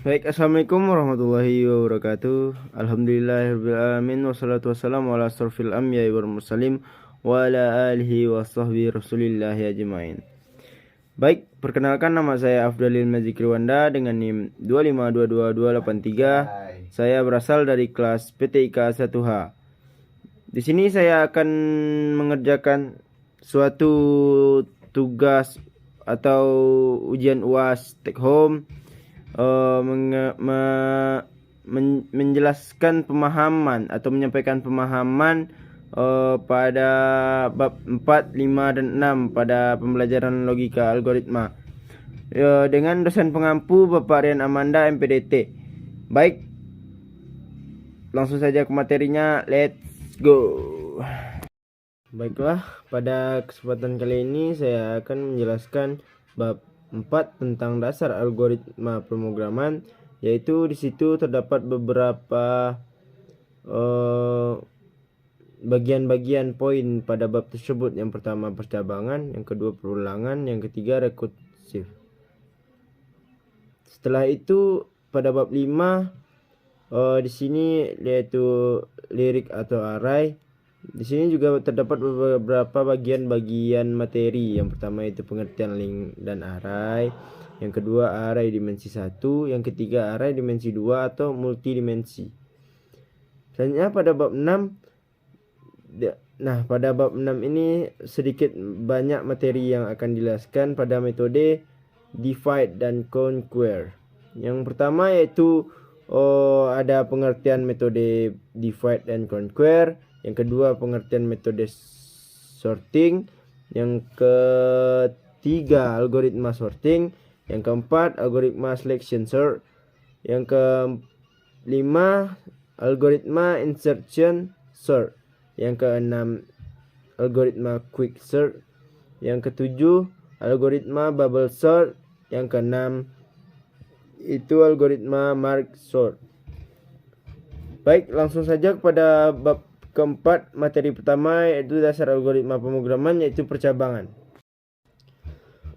Baik, assalamualaikum warahmatullahi wabarakatuh. Alhamdulillahirrahmanirrahim. Wassalatu wassalamu ala asrofil anbiya'i wal mursalin wa ala alihi wa sahbihi rasulillahi ajma'in. Baik, perkenalkan nama saya Afdalil Mazikri Wanda dengan NIM 2522283. Saya berasal dari kelas PTIK 1H. Di sini saya akan mengerjakan suatu tugas atau ujian UAS take home, menjelaskan pemahaman atau menyampaikan pemahaman pada bab 4, 5, dan 6 pada pembelajaran logika algoritma dengan dosen pengampu Bapak Rian Amanda MPDT. Baik, langsung saja ke materinya, let's go. Baiklah, pada kesempatan kali ini saya akan menjelaskan bab 4 tentang dasar algoritma pemrograman, yaitu di situ terdapat beberapa bagian-bagian poin pada bab tersebut. Yang pertama percabangan, yang kedua perulangan, yang ketiga rekursif. Setelah itu pada bab 5 di sini yaitu lirik atau array. Di sini juga terdapat beberapa bagian-bagian materi. Yang pertama itu pengertian link dan array. Yang kedua array dimensi 1. Yang ketiga array dimensi 2 atau multidimensi. Selanjutnya pada bab 6. Nah, pada bab 6 ini sedikit banyak materi yang akan dijelaskan pada metode divide dan conquer. Yang pertama yaitu ada pengertian metode divide dan conquer. Yang kedua pengertian metode sorting. Yang ketiga algoritma sorting. Yang keempat algoritma selection sort. Yang kelima algoritma insertion sort. Yang keenam algoritma quick sort. Yang ketujuh algoritma bubble sort. Yang keenam itu algoritma mark sort. Baik, langsung saja kepada bab keempat. Materi pertama yaitu dasar algoritma pemrograman, yaitu percabangan.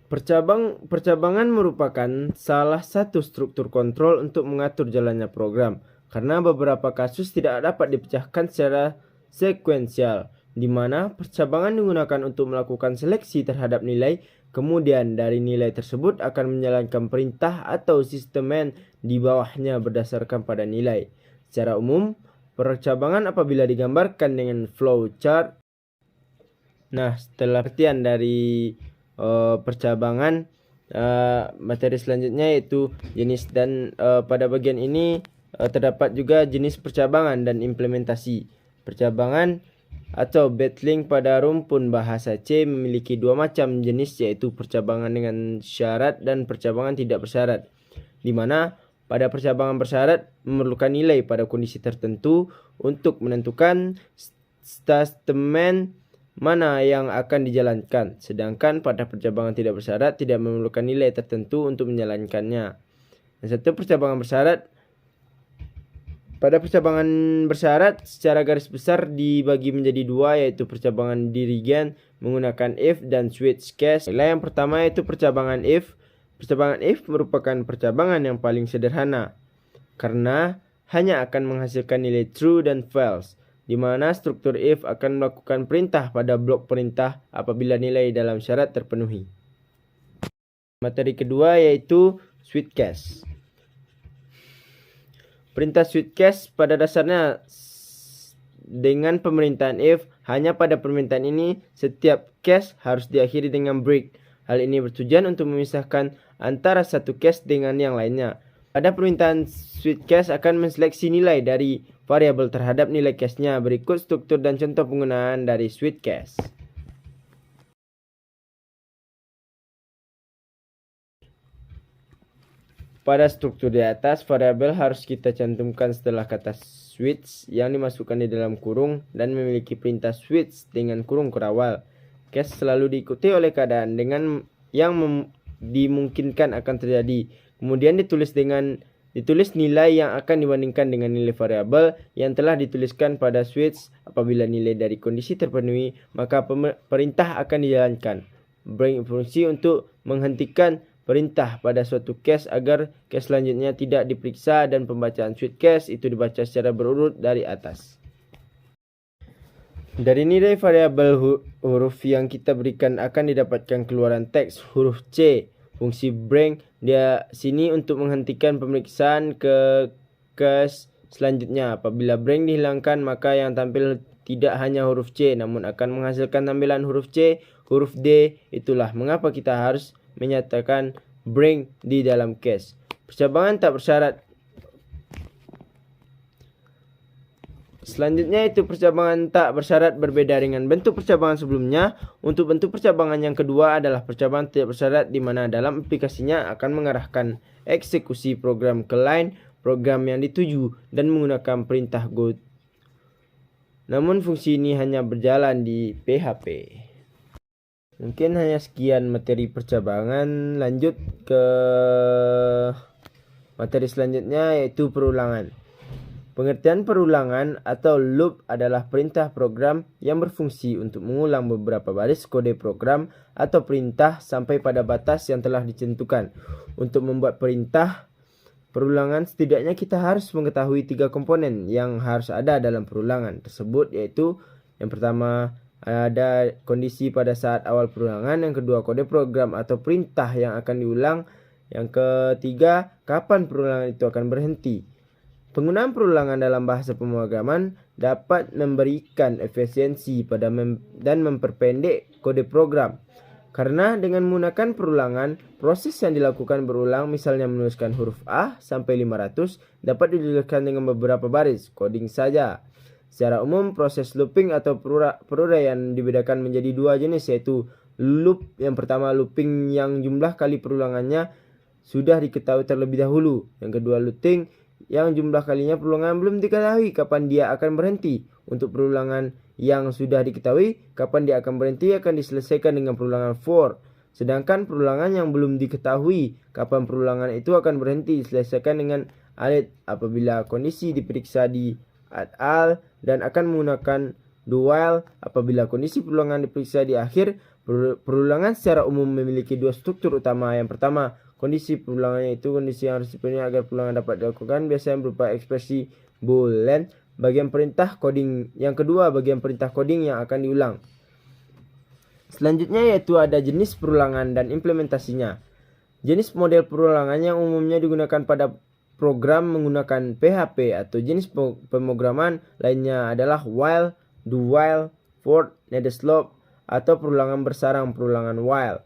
Percabangan merupakan salah satu struktur kontrol untuk mengatur jalannya program, karena beberapa kasus tidak dapat dipecahkan secara sekuensial, di mana percabangan digunakan untuk melakukan seleksi terhadap nilai. Kemudian dari nilai tersebut akan menjalankan perintah atau sistemen di bawahnya berdasarkan pada nilai. Secara umum, percabangan apabila digambarkan dengan flowchart. Nah, setelah pengertian dari percabangan, materi selanjutnya yaitu jenis, dan pada bagian ini terdapat juga jenis percabangan dan implementasi. Percabangan atau battling pada rumpun bahasa C memiliki dua macam jenis, yaitu percabangan dengan syarat dan percabangan tidak bersyarat, di mana pada percabangan bersyarat memerlukan nilai pada kondisi tertentu untuk menentukan statement mana yang akan dijalankan, sedangkan pada percabangan tidak bersyarat tidak memerlukan nilai tertentu untuk menjalankannya. Dan satu percabangan bersyarat. Pada percabangan bersyarat secara garis besar dibagi menjadi dua, yaitu percabangan dirigen menggunakan if dan switch case. Yang pertama yaitu percabangan if. Percabangan if merupakan percabangan yang paling sederhana karena hanya akan menghasilkan nilai true dan false, di mana struktur if akan melakukan perintah pada blok perintah apabila nilai dalam syarat terpenuhi. Materi kedua yaitu switch case. Perintah switch case pada dasarnya dengan pemerintahan if. Hanya pada permintaan ini setiap case harus diakhiri dengan break. Hal ini bertujuan untuk memisahkan antara satu case dengan yang lainnya. Pada permintaan switch case akan menseleksi nilai dari variabel terhadap nilai case-nya. Berikut struktur dan contoh penggunaan dari switch case. Pada struktur di atas, variabel harus kita cantumkan setelah kata switch yang dimasukkan di dalam kurung dan memiliki perintah switch dengan kurung kurawal. Case selalu diikuti oleh keadaan dengan yang dimungkinkan akan terjadi. Kemudian ditulis nilai yang akan dibandingkan dengan nilai variabel yang telah dituliskan pada switch. Apabila nilai dari kondisi terpenuhi, maka perintah akan dijalankan. Break fungsi untuk menghentikan perintah pada suatu cache agar cache selanjutnya tidak diperiksa dan pembacaan switch cache itu dibaca secara berurut dari atas. Dari nilai variabel huruf yang kita berikan akan didapatkan keluaran teks huruf C. Fungsi break dia sini untuk menghentikan pemeriksaan ke cache selanjutnya. Apabila break dihilangkan, maka yang tampil tidak hanya huruf C, namun akan menghasilkan tampilan huruf C, huruf D. Itulah mengapa kita harus menyatakan break di dalam cache. Percabangan tak bersyarat. Selanjutnya itu percabangan tak bersyarat berbeda dengan bentuk percabangan sebelumnya. Untuk bentuk percabangan yang kedua adalah percabangan tidak bersyarat, di mana dalam aplikasinya akan mengarahkan eksekusi program ke line program yang dituju dan menggunakan perintah go. Namun fungsi ini hanya berjalan di PHP. Mungkin hanya sekian materi percabangan. Lanjut ke materi selanjutnya, yaitu perulangan. Pengertian perulangan atau loop adalah perintah program yang berfungsi untuk mengulang beberapa baris kode program atau perintah sampai pada batas yang telah ditentukan. Untuk membuat perintah perulangan, setidaknya kita harus mengetahui 3 komponen yang harus ada dalam perulangan tersebut, yaitu yang pertama ada kondisi pada saat awal perulangan, yang kedua kode program atau perintah yang akan diulang, yang ketiga kapan perulangan itu akan berhenti. Penggunaan perulangan dalam bahasa pemrograman dapat memberikan efisiensi pada dan memperpendek kode program. Karena dengan menggunakan perulangan, proses yang dilakukan berulang, misalnya menuliskan huruf A sampai 500, dapat dilakukan dengan beberapa baris coding saja. Secara umum, proses looping atau peruraian dibedakan menjadi 2 jenis, yaitu loop yang pertama looping yang jumlah kali perulangannya sudah diketahui terlebih dahulu. Yang kedua looping yang jumlah kalinya perulangan belum diketahui kapan dia akan berhenti. Untuk perulangan yang sudah diketahui kapan dia akan berhenti akan diselesaikan dengan perulangan for. Sedangkan perulangan yang belum diketahui kapan perulangan itu akan berhenti diselesaikan dengan alit apabila kondisi diperiksa di al dan akan menggunakan do while apabila kondisi perulangan diperiksa di akhir. Perulangan secara umum memiliki 2 struktur utama. Yang pertama, kondisi perulangannya itu kondisi yang harus dipenuhi agar perulangan dapat dilakukan, biasanya berupa ekspresi boolean bagian perintah coding. Yang kedua, bagian perintah coding yang akan diulang. Selanjutnya yaitu ada jenis perulangan dan implementasinya. Jenis model perulangan yang umumnya digunakan pada program menggunakan PHP atau jenis pemrograman lainnya adalah while, do while, for, needed slope, atau perulangan bersarang perulangan while.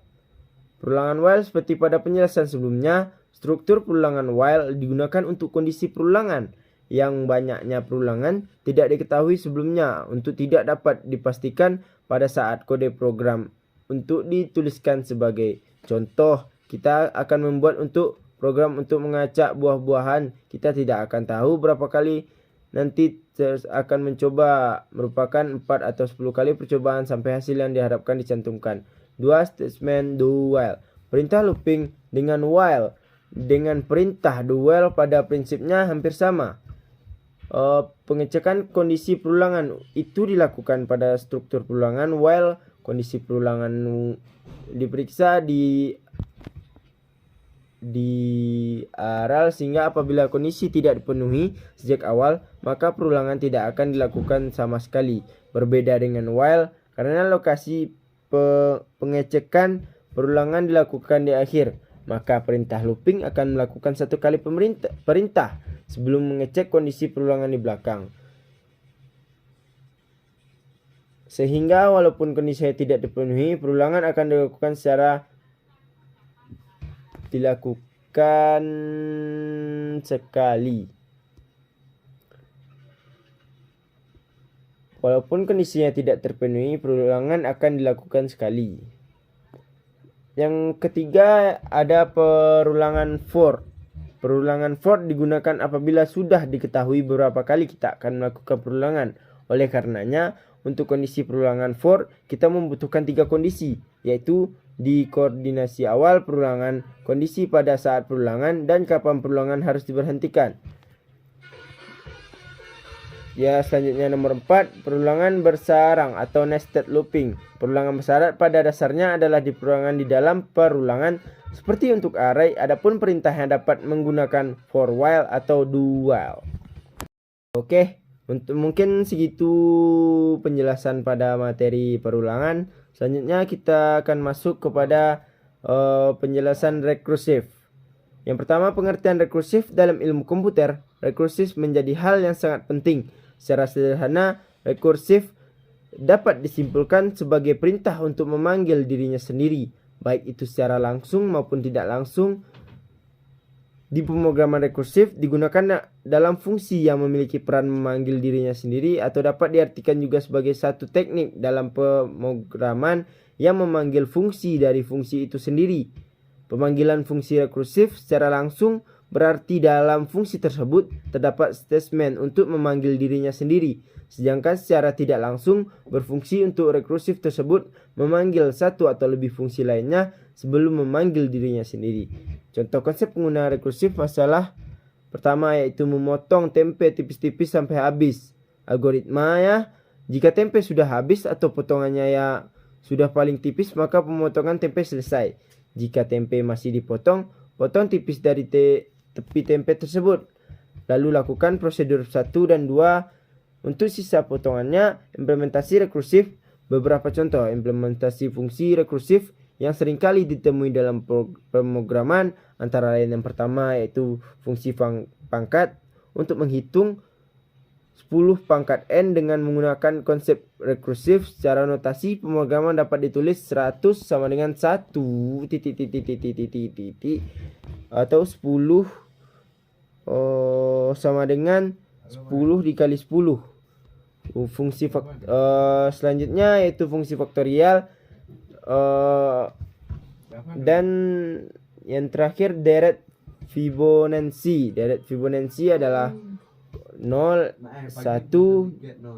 Perulangan while seperti pada penjelasan sebelumnya, struktur perulangan while digunakan untuk kondisi perulangan yang banyaknya perulangan tidak diketahui sebelumnya untuk tidak dapat dipastikan pada saat kode program untuk dituliskan. Sebagai contoh, kita akan membuat untuk program untuk mengacak buah-buahan. Kita tidak akan tahu berapa kali nanti akan mencoba, merupakan 4 atau 10 kali percobaan sampai hasil yang diharapkan dicantumkan. 2 statement do while. Perintah looping dengan while dengan perintah do while pada prinsipnya hampir sama. Pengecekan kondisi perulangan itu dilakukan pada struktur perulangan while. Kondisi perulangan diperiksa di aral sehingga apabila kondisi tidak dipenuhi sejak awal, maka perulangan tidak akan dilakukan sama sekali. Berbeda dengan while, karena lokasi pengecekan perulangan dilakukan di akhir, maka perintah looping akan melakukan 1 kali perintah sebelum mengecek kondisi perulangan di belakang. Sehingga walaupun kondisi tidak dipenuhi, perulangan akan dilakukan sekali. Walaupun kondisinya tidak terpenuhi, perulangan akan dilakukan sekali. Yang ketiga ada perulangan for. Perulangan for digunakan apabila sudah diketahui beberapa kali kita akan melakukan perulangan. Oleh karenanya, untuk kondisi perulangan for, kita membutuhkan 3 kondisi, yaitu di koordinasi awal perulangan, kondisi pada saat perulangan, dan kapan perulangan harus diberhentikan. Ya, selanjutnya nomor 4, perulangan bersarang atau nested looping. Perulangan bersyarat pada dasarnya adalah perulangan di dalam perulangan seperti untuk array, adapun perintah yang dapat menggunakan for while atau do while. Oke, untuk mungkin segitu penjelasan pada materi perulangan. Selanjutnya kita akan masuk kepada penjelasan rekursif. Yang pertama, pengertian rekursif dalam ilmu komputer. Rekursif menjadi hal yang sangat penting. Secara sederhana, rekursif dapat disimpulkan sebagai perintah untuk memanggil dirinya sendiri, baik itu secara langsung maupun tidak langsung. Di pemrograman rekursif digunakan dalam fungsi yang memiliki peran memanggil dirinya sendiri, atau dapat diartikan juga sebagai satu teknik dalam pemrograman yang memanggil fungsi dari fungsi itu sendiri. Pemanggilan fungsi rekursif secara langsung berarti dalam fungsi tersebut terdapat statement untuk memanggil dirinya sendiri, sedangkan secara tidak langsung berfungsi untuk rekursif tersebut memanggil satu atau lebih fungsi lainnya sebelum memanggil dirinya sendiri. Contoh konsep penggunaan rekursif masalah pertama yaitu memotong tempe tipis-tipis sampai habis. Algoritma ya, jika tempe sudah habis atau potongannya ya sudah paling tipis, maka pemotongan tempe selesai. Jika tempe masih dipotong, potong tipis dari tepi tempe tersebut. Lalu lakukan prosedur 1 dan 2 untuk sisa potongannya. Implementasi rekursif. Beberapa contoh implementasi fungsi rekursif yang seringkali ditemui dalam pemrograman antara lain yang pertama yaitu fungsi pangkat untuk menghitung 10 pangkat n dengan menggunakan konsep rekursif. Secara notasi pemrograman dapat ditulis 100 sama dengan 1 atau 10 sama dengan 10 dikali 10. Fungsi selanjutnya yaitu fungsi faktorial, dan yang terakhir deret Fibonacci. Deret Fibonacci adalah 0, 1, 3,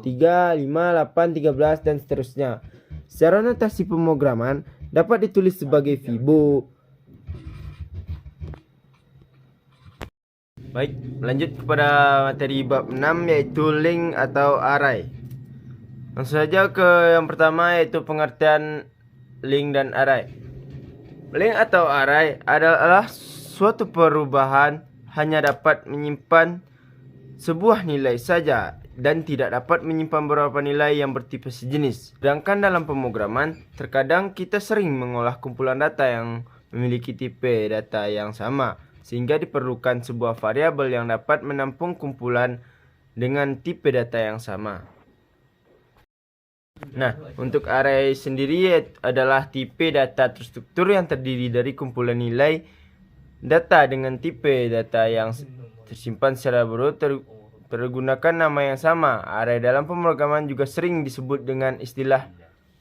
5, 8, 13 dan seterusnya. Secara notasi pemrograman dapat ditulis sebagai Fibo. Baik, lanjut kepada materi bab 6 yaitu link atau array. Langsung saja ke yang pertama yaitu pengertian link dan array. Link atau array adalah suatu perubahan hanya dapat menyimpan sebuah nilai saja dan tidak dapat menyimpan beberapa nilai yang bertipe sejenis. Sedangkan dalam pemrograman, terkadang kita sering mengolah kumpulan data yang memiliki tipe data yang sama, sehingga diperlukan sebuah variabel yang dapat menampung kumpulan dengan tipe data yang sama. Nah, untuk array sendiri adalah tipe data terstruktur yang terdiri dari kumpulan nilai data dengan tipe data yang tersimpan secara berurut tergunakan nama yang sama. Array dalam pemrograman juga sering disebut dengan istilah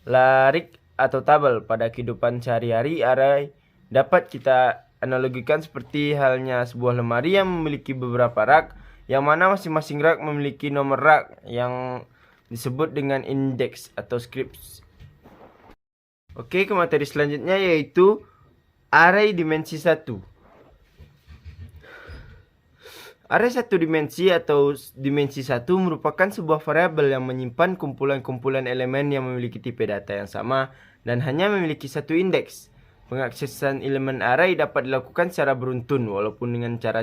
larik atau tabel. Pada kehidupan sehari-hari, array dapat kita analogikan seperti halnya sebuah lemari yang memiliki beberapa rak, yang mana masing-masing rak memiliki nomor rak yang disebut dengan indeks atau scripts. Oke, ke materi selanjutnya yaitu array dimensi 1. Array satu dimensi atau dimensi 1 merupakan sebuah variabel yang menyimpan kumpulan-kumpulan elemen yang memiliki tipe data yang sama dan hanya memiliki satu indeks. Pengaksesan elemen array dapat dilakukan secara beruntun walaupun dengan cara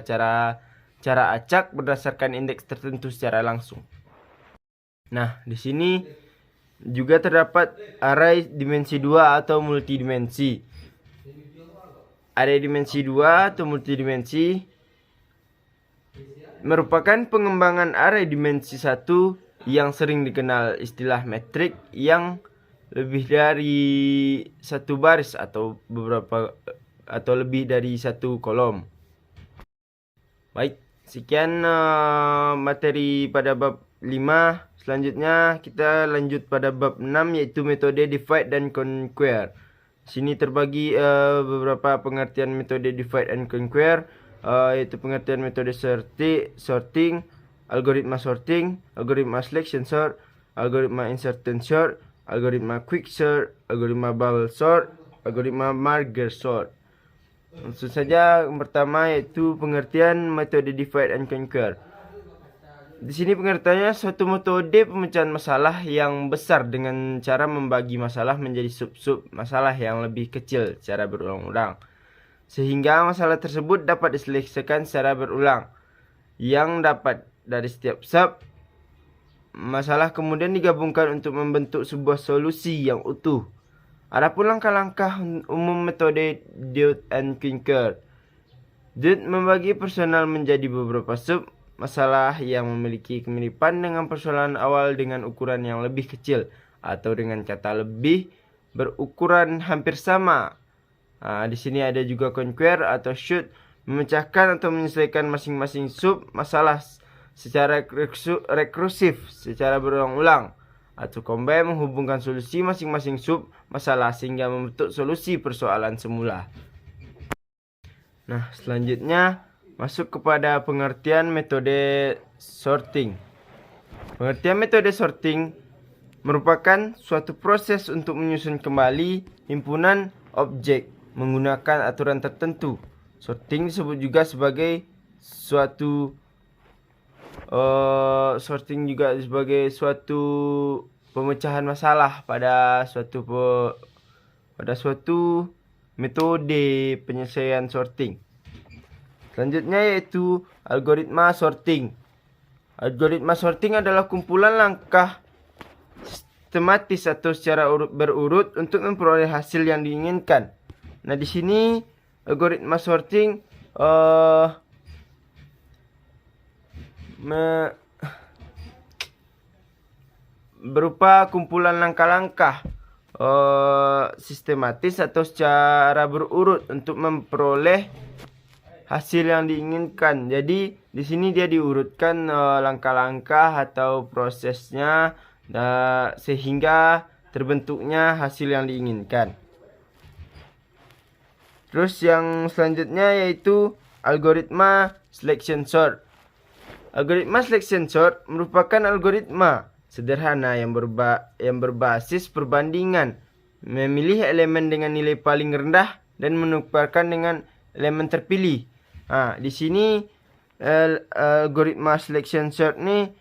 acak berdasarkan indeks tertentu secara langsung. Nah, di sini juga terdapat array dimensi 2 atau multidimensi. Array dimensi 2 atau multidimensi merupakan pengembangan array dimensi 1 yang sering dikenal istilah metrik yang lebih dari satu baris atau lebih dari satu kolom. Baik, sekian materi pada bab 5. Selanjutnya kita lanjut pada bab 6 yaitu metode divide dan conquer. Sini terbagi beberapa pengertian metode divide and conquer, yaitu pengertian metode sorting, algoritma sorting, algoritma selection sort, algoritma insertion sort, algoritma quick sort, algoritma bubble sort, algoritma merge sort. Langsung saja yang pertama yaitu pengertian metode divide and conquer. Di sini pengertiannya suatu metode pemecahan masalah yang besar dengan cara membagi masalah menjadi sub-sub masalah yang lebih kecil secara berulang-ulang. Sehingga masalah tersebut dapat diselesaikan secara berulang. Yang dapat dari setiap sub masalah kemudian digabungkan untuk membentuk sebuah solusi yang utuh. Adapun langkah-langkah umum metode Divide and Conquer. Divide membagi persoalan menjadi beberapa sub masalah yang memiliki kemiripan dengan persoalan awal dengan ukuran yang lebih kecil atau dengan kata lebih berukuran hampir sama. Di sini ada juga conquer atau shoot, memecahkan atau menyelesaikan masing-masing sub masalah secara rekursif secara berulang-ulang, atau combine menghubungkan solusi masing-masing sub masalah sehingga membentuk solusi persoalan semula. Nah, selanjutnya masuk kepada pengertian metode sorting. Pengertian metode sorting merupakan suatu proses untuk menyusun kembali himpunan objek menggunakan aturan tertentu. Sorting disebut juga sebagai suatu pemecahan masalah pada suatu metode penyelesaian sorting. Selanjutnya yaitu algoritma sorting. Algoritma sorting adalah kumpulan langkah sistematis atau secara berurut untuk memperoleh hasil yang diinginkan. Nah, di sini algoritma sorting berupa kumpulan langkah-langkah sistematis atau secara berurut untuk memperoleh hasil yang diinginkan. Jadi di sini dia diurutkan langkah-langkah atau prosesnya sehingga terbentuknya hasil yang diinginkan. Terus yang selanjutnya yaitu algoritma selection sort. Algoritma selection sort merupakan algoritma sederhana yang berbasis perbandingan, memilih elemen dengan nilai paling rendah dan menukarkan dengan elemen terpilih. Di sini algoritma selection sort ini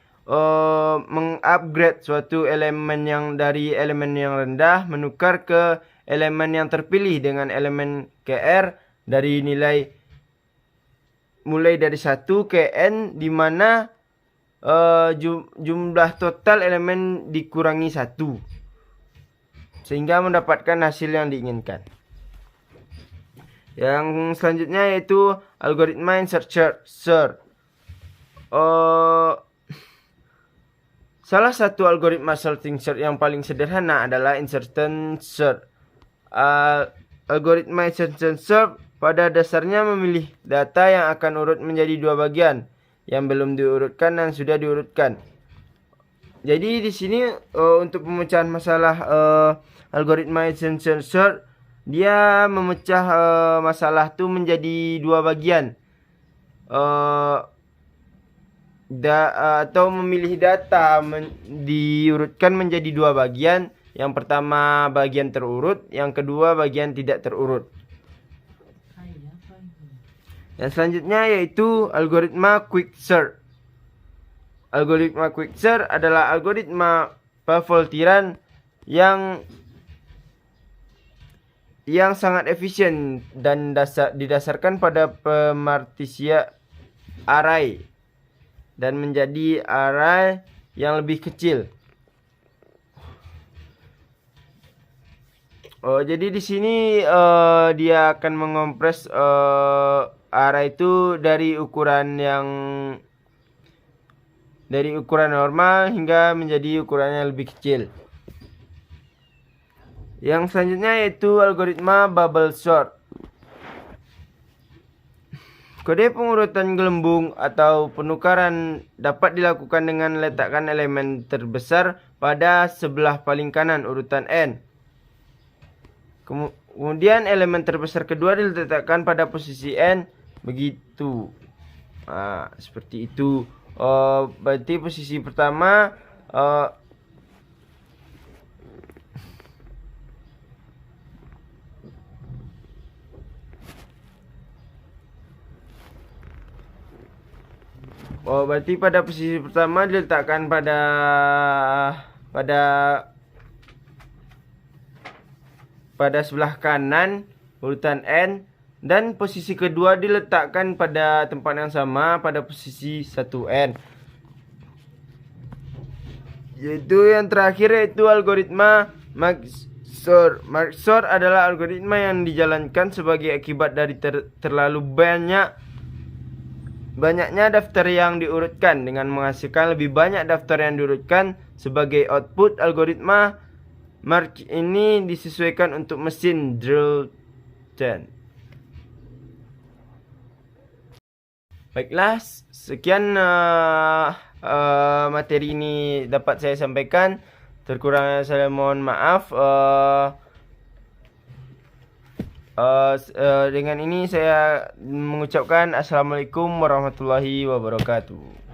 mengupgrade suatu elemen yang dari elemen yang rendah menukar ke elemen yang terpilih dengan elemen KR dari nilai mulai dari 1 ke N, di mana jumlah total elemen dikurangi 1 sehingga mendapatkan hasil yang diinginkan. Yang selanjutnya yaitu algoritma insert sort. Salah satu algoritma sorting sort yang paling sederhana adalah insertion sort. Algoritma insertion sort pada dasarnya memilih data yang akan urut menjadi dua bagian, yang belum diurutkan dan sudah diurutkan. Jadi di sini untuk pemecahan masalah algoritma insertion sort, dia memecah masalah itu menjadi dua bagian, atau memilih data diurutkan menjadi dua bagian. Yang pertama bagian terurut, yang kedua bagian tidak terurut. Yang selanjutnya yaitu algoritma quick sort. Algoritma quick sort adalah algoritma pevoltiran yang sangat efisien dan didasarkan pada pemartisia array dan menjadi array yang lebih kecil. Jadi di sini dia akan mengompres array itu dari ukuran normal hingga menjadi ukuran yang lebih kecil. Yang selanjutnya yaitu algoritma bubble sort. Kode pengurutan gelembung atau penukaran dapat dilakukan dengan letakkan elemen terbesar pada sebelah paling kanan urutan N. Kemudian elemen terbesar kedua diletakkan pada posisi N, begitu. Seperti itu. Berarti posisi pertama Oh, berarti pada posisi pertama diletakkan pada sebelah kanan urutan N, dan posisi kedua diletakkan pada tempat yang sama pada posisi 1N. Yaitu yang terakhir, yaitu algoritma Mark-Sor. Mark-Sor adalah algoritma yang dijalankan sebagai akibat dari terlalu banyaknya daftar yang diurutkan. Dengan menghasilkan lebih banyak daftar yang diurutkan sebagai output, algoritma Mark ini disesuaikan untuk mesin Drill-10. Baiklah, sekian materi ini dapat saya sampaikan. Terkurangnya saya mohon maaf. Dengan ini saya mengucapkan Assalamualaikum warahmatullahi wabarakatuh.